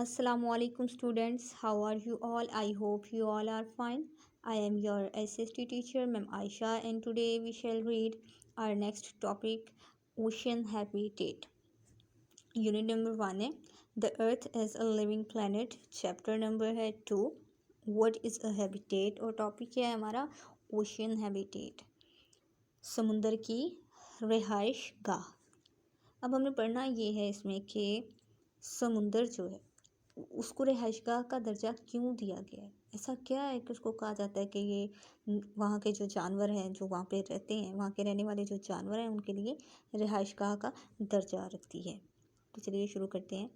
Assalamualaikum students, how are you all? I hope you all are fine. I am your SST teacher, Ma'am Aisha, and today we shall read our next topic, ocean habitat. Unit number 1 है The Earth as a Living Planet. Chapter number है 2 What is a Habitat और topic है हमारा ocean habitat, समुंदर की रिहाइश गाह। अब हमने पढ़ना ये है इसमें कि समुंदर जो है उसको रिहाइशगाह का दर्जा क्यों दिया गया है। ऐसा क्या है कि उसको कहा जाता है कि ये वहाँ के जो जानवर हैं जो वहाँ पे रहते हैं, वहाँ के रहने वाले जो जानवर हैं उनके लिए रिहाइशगाह का दर्जा रखती है। तो चलिए शुरू करते हैं।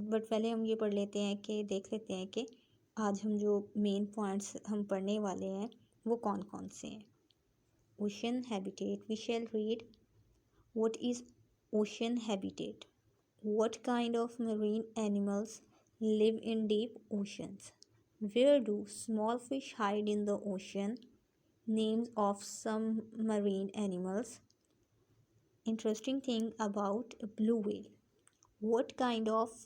बट पहले हम ये पढ़ लेते हैं कि देख लेते हैं कि आज हम जो मेन पॉइंट्स हम पढ़ने वाले हैं वो कौन कौन से हैं। Ocean habitat, we shall read what is ocean habitat, what kind of marine animals live in deep oceans, where do small fish hide in the ocean, names of some marine animals, interesting thing about blue whale, what kind of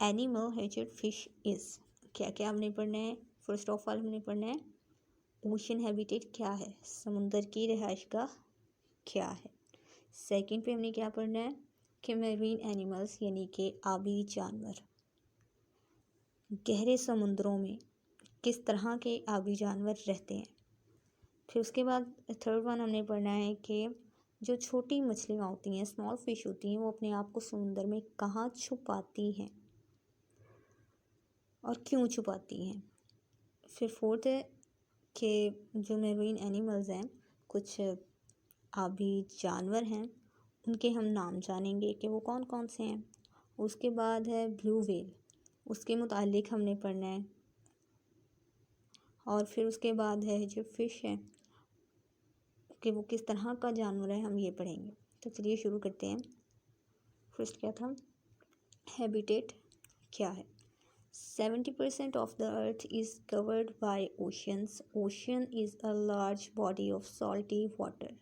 animal hatchet fish is। क्या क्या हमने पढ़ना है। First of all हमने पढ़ना है ocean habitat क्या है, समुंदर की रिहाइशगाह क्या है। सेकंड पे हमने क्या पढ़ना है कि मेरीन एनिमल्स यानी कि आबी जानवर, गहरे समुद्रों में किस तरह के आबी जानवर रहते हैं। फिर उसके बाद थर्ड वन हमने पढ़ना है कि जो छोटी मछलियाँ होती हैं, स्मॉल फिश होती हैं, वो अपने आप को समुंदर में कहाँ छुपाती हैं और क्यों छुपाती हैं। फिर फोर्थ है कि जो मेरीन एनिमल्स हैं, कुछ आबी जानवर हैं, उनके हम नाम जानेंगे कि वो कौन कौन से हैं। उसके बाद है ब्लू व्हेल, उसके मुतालिक हमने पढ़ना है। और फिर उसके बाद है जो फ़िश है कि वो किस तरह का जानवर है, हम ये पढ़ेंगे। तो चलिए शुरू करते हैं। फर्स्ट क्या था, हैबिटेट क्या है। 70% of the earth is covered by oceans. Ocean is a large body of salty water.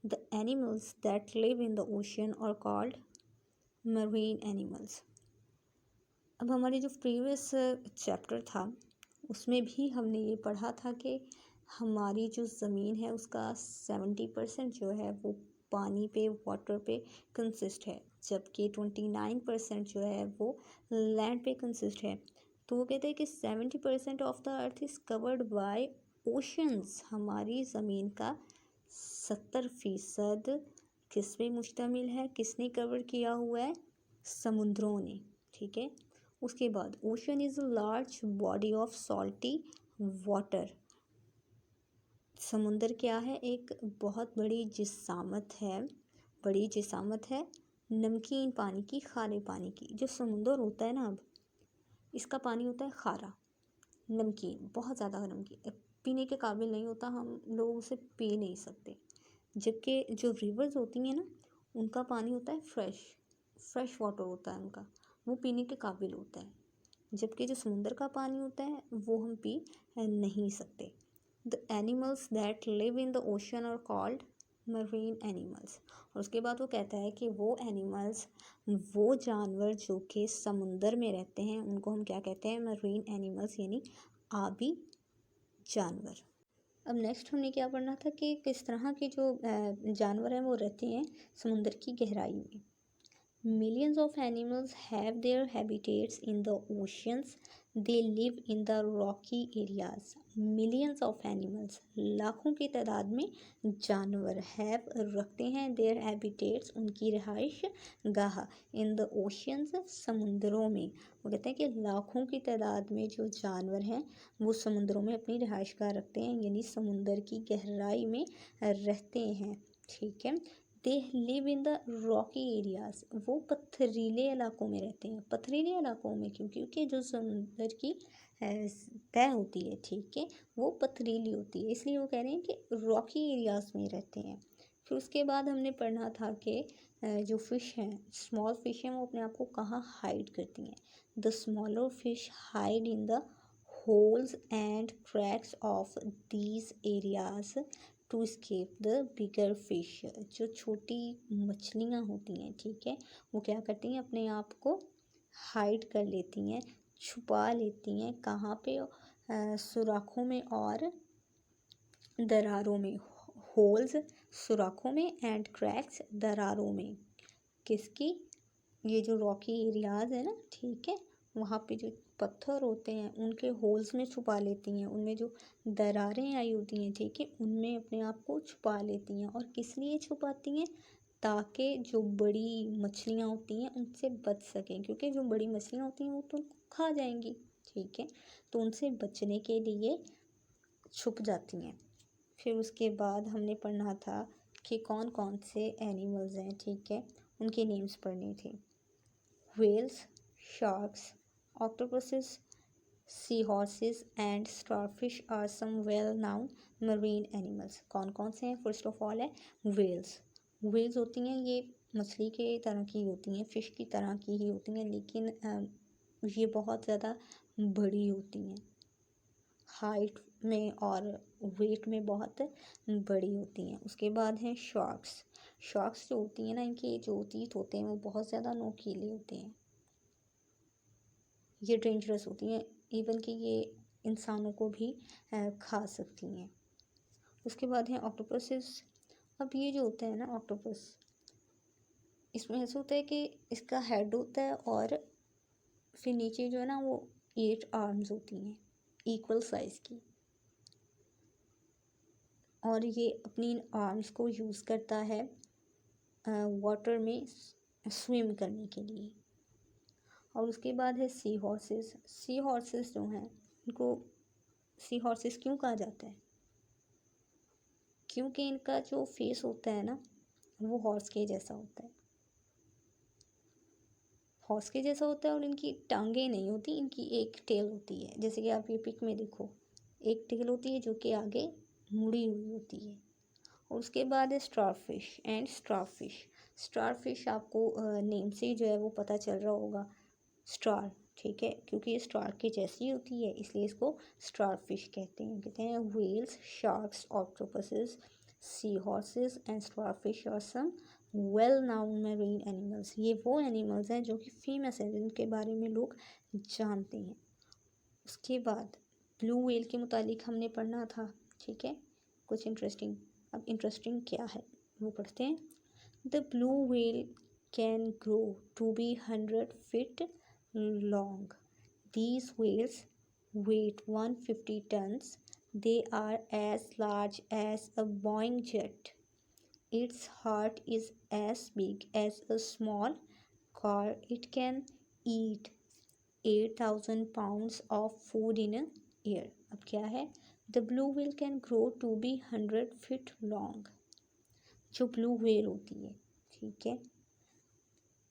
The animals that live in the ocean are called marine animals. अब हमारे जो प्रीवियस चैप्टर था उसमें भी हमने ये पढ़ा था कि हमारी जो ज़मीन है उसका 70% जो है वो पानी पे, वाटर पे कंसिस्ट है, जबकि 29% जो है वो लैंड पे कंसिस्ट है। तो वो कहते हैं कि 70% of the earth is covered by oceans. हमारी ज़मीन का 70% किस पे मुश्तमिल है, किसने कवर किया हुआ है, समुद्रों ने। ठीक है। उसके बाद ocean is a large body of salty water. समुंदर क्या है, एक बहुत बड़ी जिसामत है नमकीन पानी की, खारे पानी की। जो समुंदर होता है ना, अब इसका पानी होता है खारा, नमकीन, बहुत ज़्यादा नमकीन, पीने के काबिल नहीं होता, हम लोग उसे पी नहीं सकते। जबकि जो रिवर्स होती हैं ना, उनका पानी होता है फ्रेश वाटर होता है उनका, वो पीने के काबिल होता है। जबकि जो समुंदर का पानी होता है वो हम पी नहीं सकते। The animals that live in the ocean are called marine animals. और उसके बाद वो कहता है कि वो एनिमल्स, वो जानवर जो कि समुंदर में रहते हैं, उनको हम क्या कहते हैं, मरीन एनिमल्स यानी आबी जानवर। अब नेक्स्ट हमने क्या पढ़ना था कि किस तरह के जो जानवर हैं वो रहते हैं समुंदर की गहराई में। Millions of animals have their habitats in the oceans. They live in the rocky areas. Millions of animals, लाखों की तादाद में जानवर have रखते हैं their habitats, उनकी रिहाइश गाह, in the oceans, समुंदरों में। वो कहते हैं कि लाखों की तादाद में जो जानवर हैं वो समुंदरों में अपनी रिहाइश गाह रखते हैं, यानी समुंदर की गहराई में रहते हैं। ठीक है। They live in the Rocky areas, वो पथरीले इलाकों में रहते हैं। पथरीले इलाकों में क्यों, क्योंकि जो समुंदर की तय होती है, ठीक है, वो पथरीली होती है, इसलिए वो कह रहे हैं कि रॉकी एरियाज में रहते हैं। फिर उसके बाद हमने पढ़ना था कि जो फ़िश हैं, स्मॉल फिश हैं, वो अपने आप को कहाँ हाइड करती हैं। The smaller fish hide in the holes and cracks of these areas to escape the bigger fish. जो छोटी मछलियाँ होती हैं, ठीक है, वो क्या करती हैं, अपने आप को हाइड कर लेती हैं, छुपा लेती हैं। कहाँ पे? सुराखों में और दरारों में। होल्स सुराखों में एंड क्रैक्स दरारों में। किसकी? ये जो रॉकी एरियाज है ना, ठीक है, वहाँ पे जो पत्थर होते हैं उनके होल्स में छुपा लेती हैं, उनमें जो दरारें आई होती हैं, ठीक है, उनमें अपने आप को छुपा लेती हैं। और किस लिए छुपाती हैं? ताकि जो बड़ी मछलियाँ होती हैं उनसे बच सकें, क्योंकि जो बड़ी मछलियाँ होती हैं वो तो उनको खा जाएंगी, ठीक है, तो उनसे बचने के लिए छुप जाती हैं। फिर उसके बाद हमने पढ़ना था कि कौन कौन से एनिमल्स हैं, ठीक है, उनके नेम्स पढ़ने थे। Whales, sharks, octopuses, seahorses and starfish are some well known marine animals। कौन कौन से हैं? फर्स्ट ऑफ ऑल है व्हेल्स। व्हेल्स होती हैं, ये मछली के तरह की होती हैं, फिश की तरह की ही होती हैं, लेकिन ये बहुत ज़्यादा बड़ी होती हैं, हाइट में और वेट में बहुत बड़ी होती हैं। उसके बाद हैं शार्क्स। शार्क्स जो होती हैं ना, इनके जो तीत होते हैं वो बहुत ज़्यादा नोकीले होते हैं, ये डेंजरस होती हैं, इवन कि ये इंसानों को भी खा सकती हैं। उसके बाद हैं ऑक्टोपसेस। अब ये जो होता है ना ऑक्टोपस, इसमें ऐसा होता है कि इसका हेड होता है और फिर नीचे जो है ना वो 8 आर्म्स होती हैं, इक्वल साइज़ की, और ये अपनी इन आर्म्स को यूज़ करता है वाटर में स्विम करने के लिए। और उसके बाद है सी हॉर्सेस। सी हॉर्सेस जो हैं इनको सी हॉर्सेस क्यों कहा जाता है? क्योंकि इनका जो फेस होता है ना वो हॉर्स के जैसा होता है, हॉर्स के जैसा होता है, और इनकी टांगें नहीं होती, इनकी एक टेल होती है। जैसे कि आप ये पिक में देखो, एक टेल होती है जो कि आगे मुड़ी हुई होती है। और उसके बाद है स्टारफिश एंड स्टारफिश। स्टारफिश आपको नेम से जो है वो पता चल रहा होगा, स्टार, ठीक है, क्योंकि ये स्टार की जैसी होती है इसलिए इसको स्टारफिश कहते हैं। कहते हैं whales, sharks, octopuses, sea horses and starfish are some well known marine animals. ये वो एनिमल्स हैं जो कि फेमस हैं, जिनके बारे में लोग जानते हैं। उसके बाद ब्लू व्हेल के मुतालिक हमने पढ़ना था, ठीक है, कुछ इंटरेस्टिंग। अब इंटरेस्टिंग क्या है वो पढ़ते हैं। The blue whale can grow to be 100 feet long. These whales weight 150 tons. They are as large as a Boeing jet. Its heart is as big as a small car. It can eat 8,000 pounds of food in a year. अब क्या है? The blue whale can grow to be 100 feet long. जो blue whale होती है, ठीक है,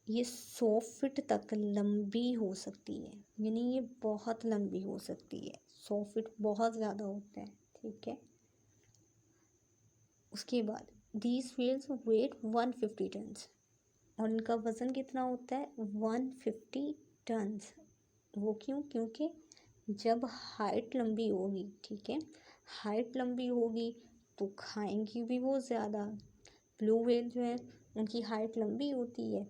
ये 100 feet तक लंबी हो सकती है, यानी ये बहुत लंबी हो सकती है। 100 फीट बहुत ज़्यादा होता है, ठीक है। उसके बाद दीज व्हेल्स वेट 150 टन्स, और इनका वज़न कितना होता है? 150 टन्स। वो क्यों? क्योंकि जब हाइट लंबी होगी, ठीक है, हाइट लंबी होगी तो खाएंगी भी वो ज़्यादा। ब्लू व्हेल जो है उनकी हाइट लंबी होती है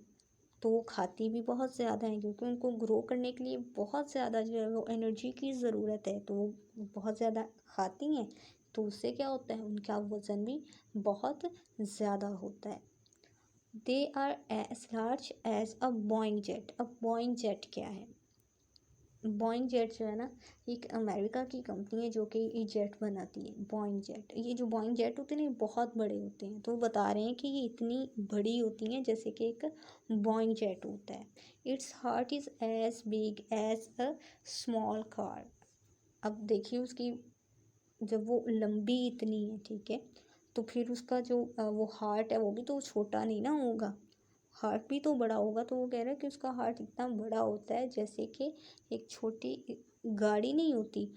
तो वो खाती भी बहुत ज़्यादा है, क्योंकि उनको ग्रो करने के लिए बहुत ज़्यादा जो है वो एनर्जी की ज़रूरत है, तो वो बहुत ज़्यादा खाती हैं, तो उससे क्या होता है? उनका वज़न भी बहुत ज़्यादा होता है। They are as large as a Boeing jet. अब बोइंग जेट क्या है? बोइंग जेट जो है ना, एक अमेरिका की कंपनी है जो कि ये जेट बनाती है, बोइंग जेट। ये जो बोइंग जेट होते हैं ना, ये बहुत बड़े होते हैं, तो वो बता रहे हैं कि ये इतनी बड़ी होती हैं जैसे कि एक बोइंग जेट होता है। Its heart is as big as a small car. अब देखिए उसकी, जब वो लंबी इतनी है, ठीक है, तो फिर उसका जो वो हार्ट है वो भी तो छोटा नहीं ना होगा, हार्ट भी तो बड़ा होगा। तो वो कह रहा है कि उसका हार्ट इतना बड़ा होता है जैसे कि एक छोटी गाड़ी नहीं होती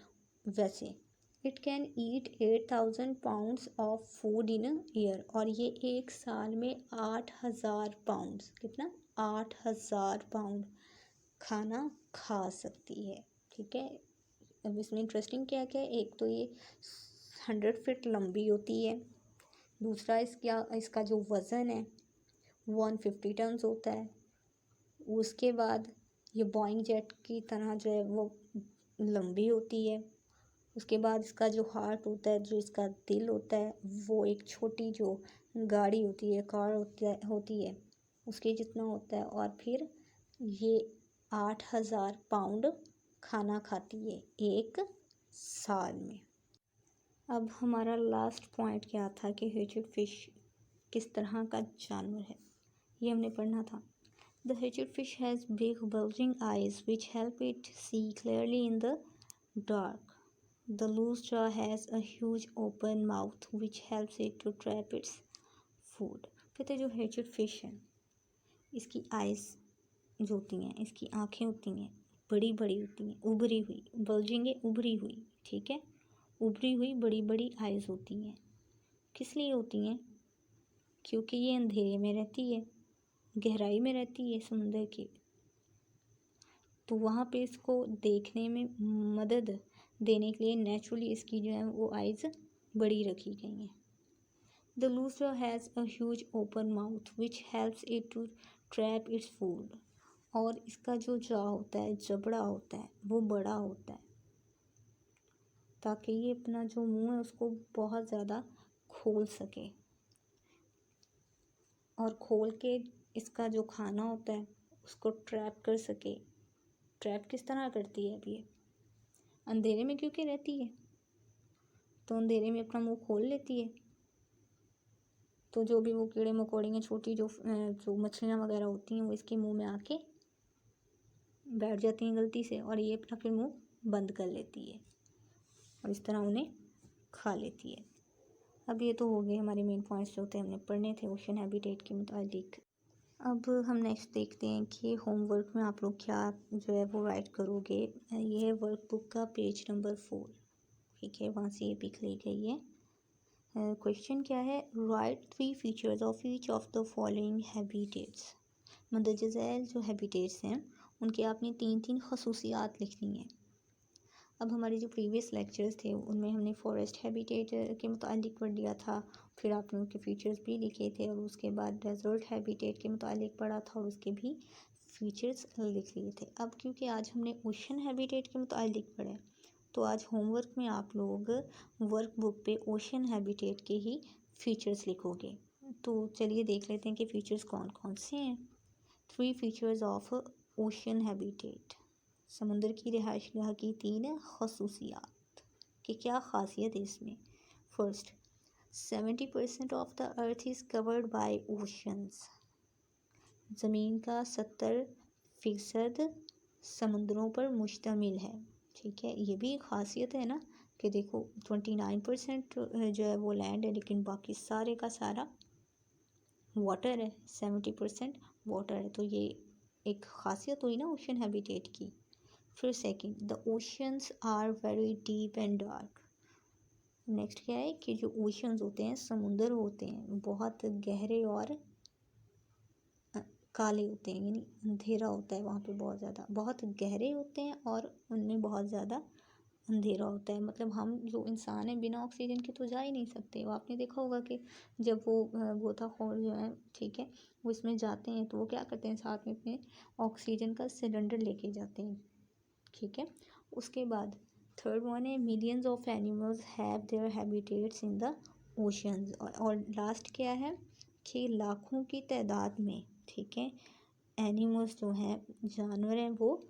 वैसे। It can eat 8,000 pounds of food in a year. और ये एक साल में 8,000 पाउंड्स, कितना? 8,000 पाउंड खाना खा सकती है, ठीक है। अब इसमें इंटरेस्टिंग क्या क्या है? एक तो ये 100 फीट लंबी होती है, दूसरा इसका जो वज़न है 150 टन्स होता है। उसके बाद ये बोइंग जेट की तरह जो है वो लंबी होती है। उसके बाद इसका जो हार्ट होता है, जो इसका दिल होता है, वो एक छोटी जो गाड़ी होती है, कार होती है उसके जितना होता है। और फिर ये 8,000 पाउंड खाना खाती है एक साल में। अब हमारा लास्ट पॉइंट क्या था कि हेचेड फिश किस तरह का जानवर है, ये हमने पढ़ना था। The hatched fish has big bulging eyes which help it see clearly in the dark. The loose jaw has a huge open mouth which helps it to trap its food. कहते जो हेचेड फिश है, इसकी eyes जो होती हैं, इसकी आँखें होती हैं, बड़ी बड़ी होती हैं, उभरी हुई, बल्जिंग है उभरी हुई, ठीक है, उभरी हुई बड़ी बड़ी आइज़ होती हैं। किस लिए होती हैं? क्योंकि ये अंधेरे में रहती है, गहराई में रहती है समुद्र की, तो वहाँ पे इसको देखने में मदद देने के लिए नेचुरली इसकी जो है वो आइज़ बड़ी रखी गई हैं। The loser has a huge open mouth which helps it to trap its food. और इसका जो जॉ होता है, जबड़ा होता है, वो बड़ा होता है ताकि ये अपना जो मुंह है उसको बहुत ज़्यादा खोल सके, और खोल के इसका जो खाना होता है उसको ट्रैप कर सके। ट्रैप किस तरह करती है? अब ये अंधेरे में क्योंकि रहती है, तो अंधेरे में अपना मुंह खोल लेती है, तो जो भी वो कीड़े मकोड़ियाँ छोटी जो मछलियाँ वगैरह होती हैं वो इसके मुंह में आके बैठ जाती हैं गलती से, और ये अपना फिर मुंह बंद कर लेती है और इस तरह उन्हें खा लेती है। अब ये तो हो गए हमारे मेन पॉइंट्स जो थे हमने पढ़ने थे ओशन हैबिटेट के मुतालिक। अब हम नेक्स्ट देखते हैं कि होमवर्क में आप लोग क्या जो है वो राइट करोगे। ये है वर्क बुक का पेज नंबर 4, ठीक है, वहाँ से ये पिक ली गई है। क्वेश्चन क्या है? Write 3 features of each of the following habitats. मंदरजा झैल जो हैबिटेट्स हैं उनके आपने 3 खसूसियात लिखनी है। अब हमारे जो प्रीवियस लेक्चर्स थे उनमें हमने फॉरेस्ट हैबिटेट के मुतालिक पढ़ लिया था, फिर आपने उनके फीचर्स भी लिखे थे, और उसके बाद डेजर्ट हैबिटेट के मुतालिक पढ़ा था और उसके भी फीचर्स लिख लिए थे। अब क्योंकि आज हमने ओशन हैबिटेट के मुतालिक पढ़ा है, तो आज होमवर्क में आप लोग वर्क बुक पे ओशन हैबिटेट के ही फीचर्स लिखोगे। तो चलिए देख लेते हैं कि फीचर्स कौन कौन से हैं। 3 फीचर्स ऑफ ओशन हैबिटेट। समुद्र की रिहाइशगाह की 3 खसूसियात कि क्या खासियत है इसमें। First, 70% of the earth is covered by oceans. ज़मीन का 70% समुद्रों पर मुश्तमिल है, ठीक है। ये भी एक खासियत है ना कि देखो 29% जो है वो लैंड है, लेकिन बाकी सारे का सारा वाटर है, 70% वाटर है, तो ये एक खासियत हुई ना ओशन हैबिटेट की। फिर second, the oceans are very deep and dark. Next क्या है कि जो ओशंस होते हैं, समुंदर होते हैं, बहुत गहरे और काले होते हैं, यानी अंधेरा होता है वहाँ पे, बहुत ज़्यादा, बहुत गहरे होते हैं और उनमें बहुत ज़्यादा अंधेरा होता है। मतलब हम जो इंसान हैं बिना ऑक्सीजन के तो जा ही नहीं सकते। वो आपने देखा होगा कि जब वो गोताखोर जो है, ठीक है, वो इसमें जाते हैं तो वो क्या करते हैं, साथ में अपने ऑक्सीजन का सिलेंडर लेके जाते हैं, ठीक है। उसके बाद थर्ड वन है millions of animals have their habitats in the oceans. और लास्ट क्या है कि लाखों की तादाद में, ठीक है, एनिमल्स जो हैं, जानवर हैं, वो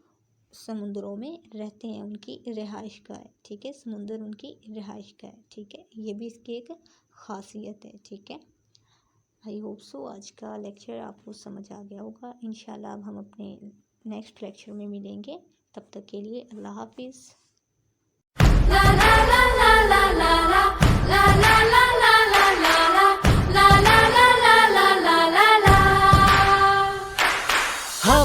समुद्रों में रहते हैं, उनकी रिहाइश का है, ठीक है, समुद्र उनकी रिहाइश का है, ठीक है। ये भी इसकी एक खासियत है, ठीक है। आई होप सो आज का लेक्चर आपको समझ आ गया होगा। इंशाल्लाह अब हम अपने नेक्स्ट लेक्चर में मिलेंगे, तब तक के लिए अल्लाह हाफिज़।